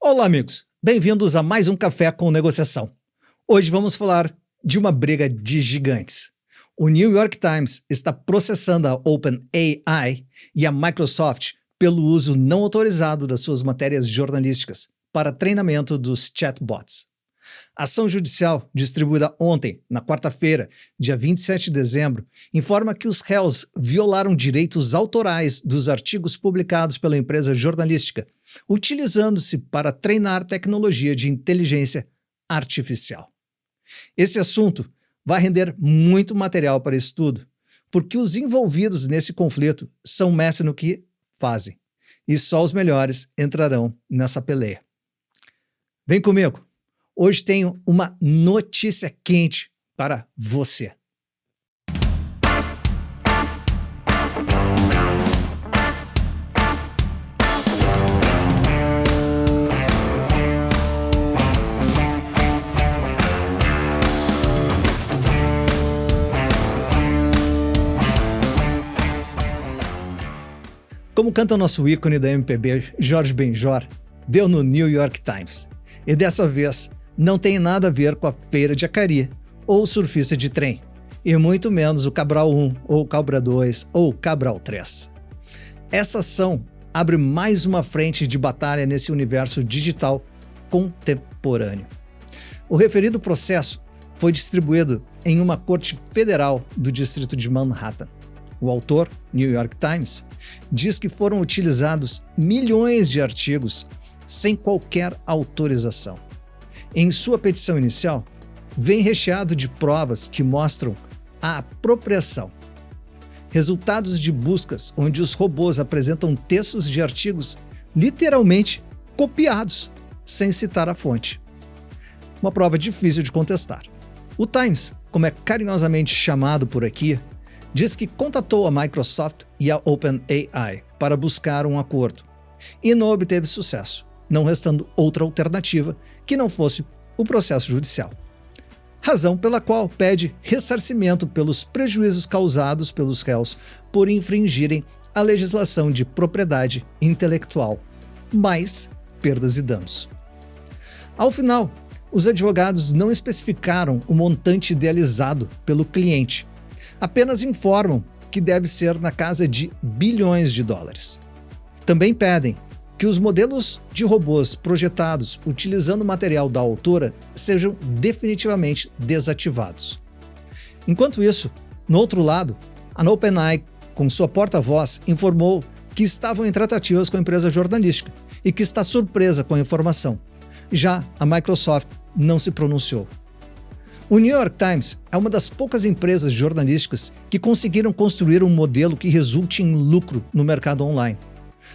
Olá, amigos. Bem-vindos a mais um Café com Negociação. Hoje vamos falar de uma briga de gigantes. O New York Times está processando a OpenAI e a Microsoft pelo uso não autorizado das suas matérias jornalísticas para treinamento dos chatbots. A ação judicial, distribuída ontem, na quarta-feira, dia 27 de dezembro, informa que os réus violaram direitos autorais dos artigos publicados pela empresa jornalística, utilizando-se para treinar tecnologia de inteligência artificial. Esse assunto vai render muito material para estudo, porque os envolvidos nesse conflito são mestres no que fazem, e só os melhores entrarão nessa peleia. Vem comigo! Hoje tenho uma notícia quente para você. Como canta o nosso ícone da MPB, Jorge Benjor, deu no New York Times. E dessa vez, não tem nada a ver com a feira de Acari, ou o surfista de trem, e muito menos o Cabral 1, ou Cabral 2, ou Cabral 3. Essa ação abre mais uma frente de batalha nesse universo digital contemporâneo. O referido processo foi distribuído em uma corte federal do distrito de Manhattan. O autor, New York Times, diz que foram utilizados milhões de artigos sem qualquer autorização. Em sua petição inicial, vem recheado de provas que mostram a apropriação. Resultados de buscas onde os robôs apresentam textos de artigos literalmente copiados, sem citar a fonte. Uma prova difícil de contestar. O Times, como é carinhosamente chamado por aqui, diz que contatou a Microsoft e a OpenAI para buscar um acordo e não obteve sucesso, não restando outra alternativa que não fosse o processo judicial. Razão pela qual pede ressarcimento pelos prejuízos causados pelos réus por infringirem a legislação de propriedade intelectual, mais perdas e danos. Ao final, os advogados não especificaram o montante idealizado pelo cliente, apenas informam que deve ser na casa de bilhões de dólares. Também pedem que os modelos de robôs projetados utilizando o material da autora sejam definitivamente desativados. Enquanto isso, no outro lado, a OpenAI, com sua porta-voz, informou que estavam em tratativas com a empresa jornalística e que está surpresa com a informação. Já a Microsoft não se pronunciou. O New York Times é uma das poucas empresas jornalísticas que conseguiram construir um modelo que resulte em lucro no mercado online.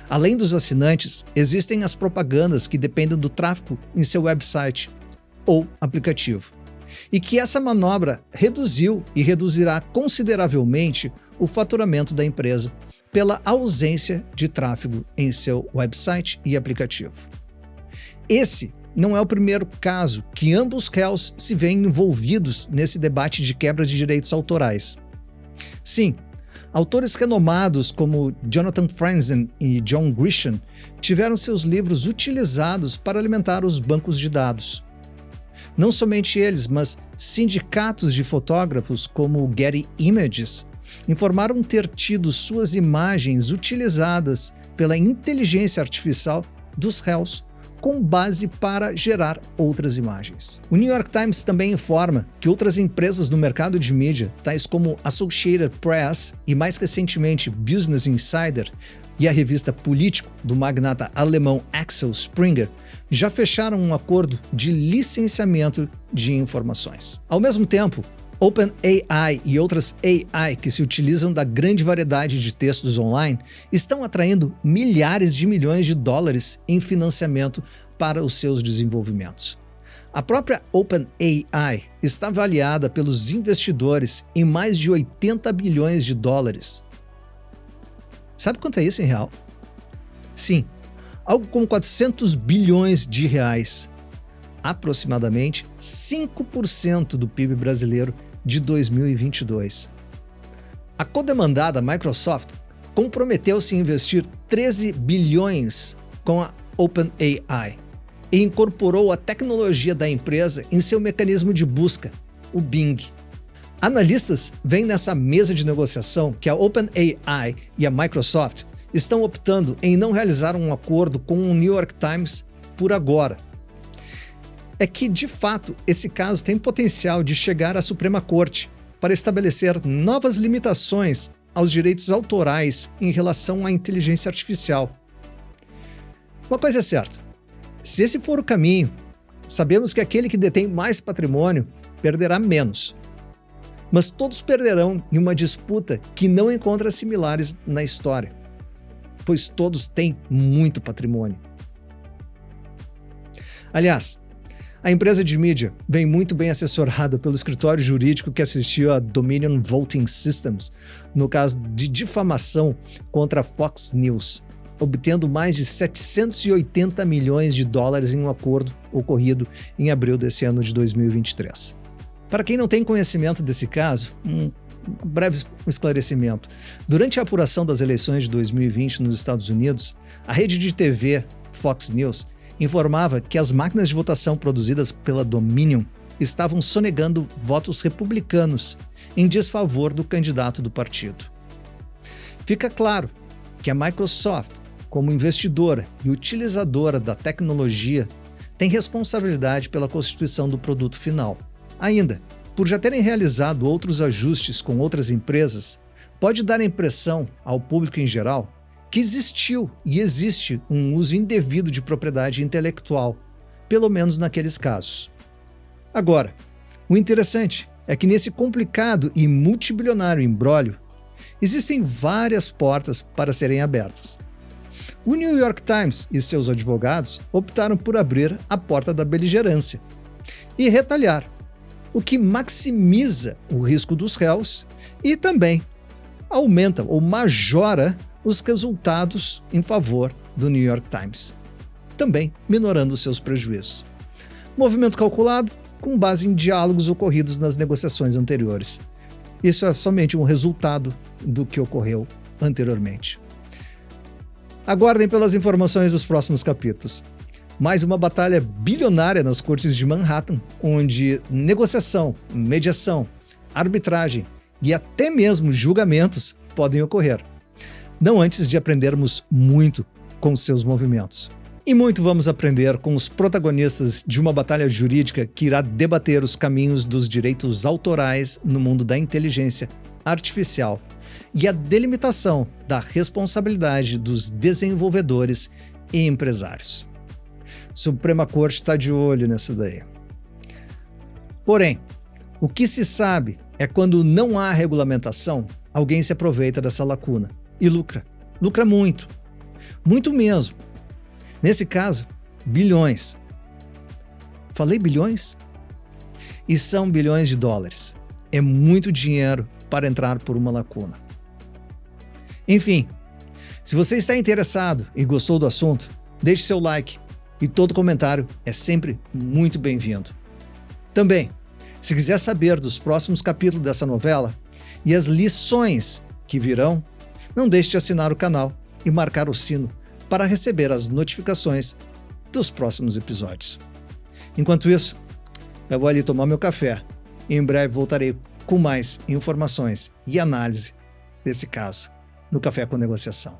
Além dos assinantes, existem as propagandas que dependem do tráfego em seu website ou aplicativo, e que essa manobra reduziu e reduzirá consideravelmente o faturamento da empresa pela ausência de tráfego em seu website e aplicativo. Esse não é o primeiro caso que ambos réus se veem envolvidos nesse debate de quebra de direitos autorais. Sim, autores renomados como Jonathan Franzen e John Grisham tiveram seus livros utilizados para alimentar os bancos de dados. Não somente eles, mas sindicatos de fotógrafos como o Getty Images informaram ter tido suas imagens utilizadas pela inteligência artificial dos réus com base para gerar outras imagens. O New York Times também informa que outras empresas no mercado de mídia, tais como Associated Press e mais recentemente Business Insider e a revista Político do magnata alemão Axel Springer, já fecharam um acordo de licenciamento de informações. Ao mesmo tempo, OpenAI e outras AI que se utilizam da grande variedade de textos online estão atraindo milhares de milhões de dólares em financiamento para os seus desenvolvimentos. A própria OpenAI está avaliada pelos investidores em mais de 80 bilhões de dólares. Sabe quanto é isso em real? Sim, algo como 400 bilhões de reais. Aproximadamente 5% do PIB brasileiro de 2022. A codemandada Microsoft comprometeu-se a investir 13 bilhões com a OpenAI, e incorporou a tecnologia da empresa em seu mecanismo de busca, o Bing. Analistas veem nessa mesa de negociação que a OpenAI e a Microsoft estão optando em não realizar um acordo com o New York Times por agora. É que, de fato, esse caso tem potencial de chegar à Suprema Corte para estabelecer novas limitações aos direitos autorais em relação à inteligência artificial. Uma coisa é certa, se esse for o caminho, sabemos que aquele que detém mais patrimônio perderá menos. Mas todos perderão em uma disputa que não encontra similares na história, pois todos têm muito patrimônio. Aliás, a empresa de mídia vem muito bem assessorada pelo escritório jurídico que assistiu a Dominion Voting Systems no caso de difamação contra a Fox News, obtendo mais de 780 milhões de dólares em um acordo ocorrido em abril desse ano de 2023. Para quem não tem conhecimento desse caso, um breve esclarecimento. Durante a apuração das eleições de 2020 nos Estados Unidos, a rede de TV Fox News informava que as máquinas de votação produzidas pela Dominion estavam sonegando votos republicanos em desfavor do candidato do partido. Fica claro que a Microsoft, como investidora e utilizadora da tecnologia, tem responsabilidade pela constituição do produto final. Ainda, por já terem realizado outros ajustes com outras empresas, pode dar a impressão ao público em geral que existiu e existe um uso indevido de propriedade intelectual, pelo menos naqueles casos. Agora, o interessante é que nesse complicado e multibilionário imbróglio, existem várias portas para serem abertas. O New York Times e seus advogados optaram por abrir a porta da beligerância e retalhar, o que maximiza o risco dos réus e também aumenta ou majora os resultados em favor do New York Times, também minorando seus prejuízos. Movimento calculado com base em diálogos ocorridos nas negociações anteriores. Isso é somente um resultado do que ocorreu anteriormente. Aguardem pelas informações dos próximos capítulos. Mais uma batalha bilionária nas cortes de Manhattan, onde negociação, mediação, arbitragem e até mesmo julgamentos podem ocorrer. Não antes de aprendermos muito com seus movimentos. E muito vamos aprender com os protagonistas de uma batalha jurídica que irá debater os caminhos dos direitos autorais no mundo da inteligência artificial e a delimitação da responsabilidade dos desenvolvedores e empresários. Suprema Corte está de olho nessa daí. Porém, o que se sabe é quando não há regulamentação, alguém se aproveita dessa lacuna e lucra. Lucra muito. Muito mesmo. Nesse caso, bilhões. Falei bilhões? E são bilhões de dólares. É muito dinheiro para entrar por uma lacuna. Enfim, se você está interessado e gostou do assunto, deixe seu like e todo comentário é sempre muito bem-vindo. Também, se quiser saber dos próximos capítulos dessa novela e as lições que virão, não deixe de assinar o canal e marcar o sino para receber as notificações dos próximos episódios. Enquanto isso, eu vou ali tomar meu café e em breve voltarei com mais informações e análise desse caso no Café com Negociação.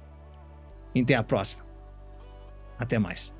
Até a próxima. Até mais.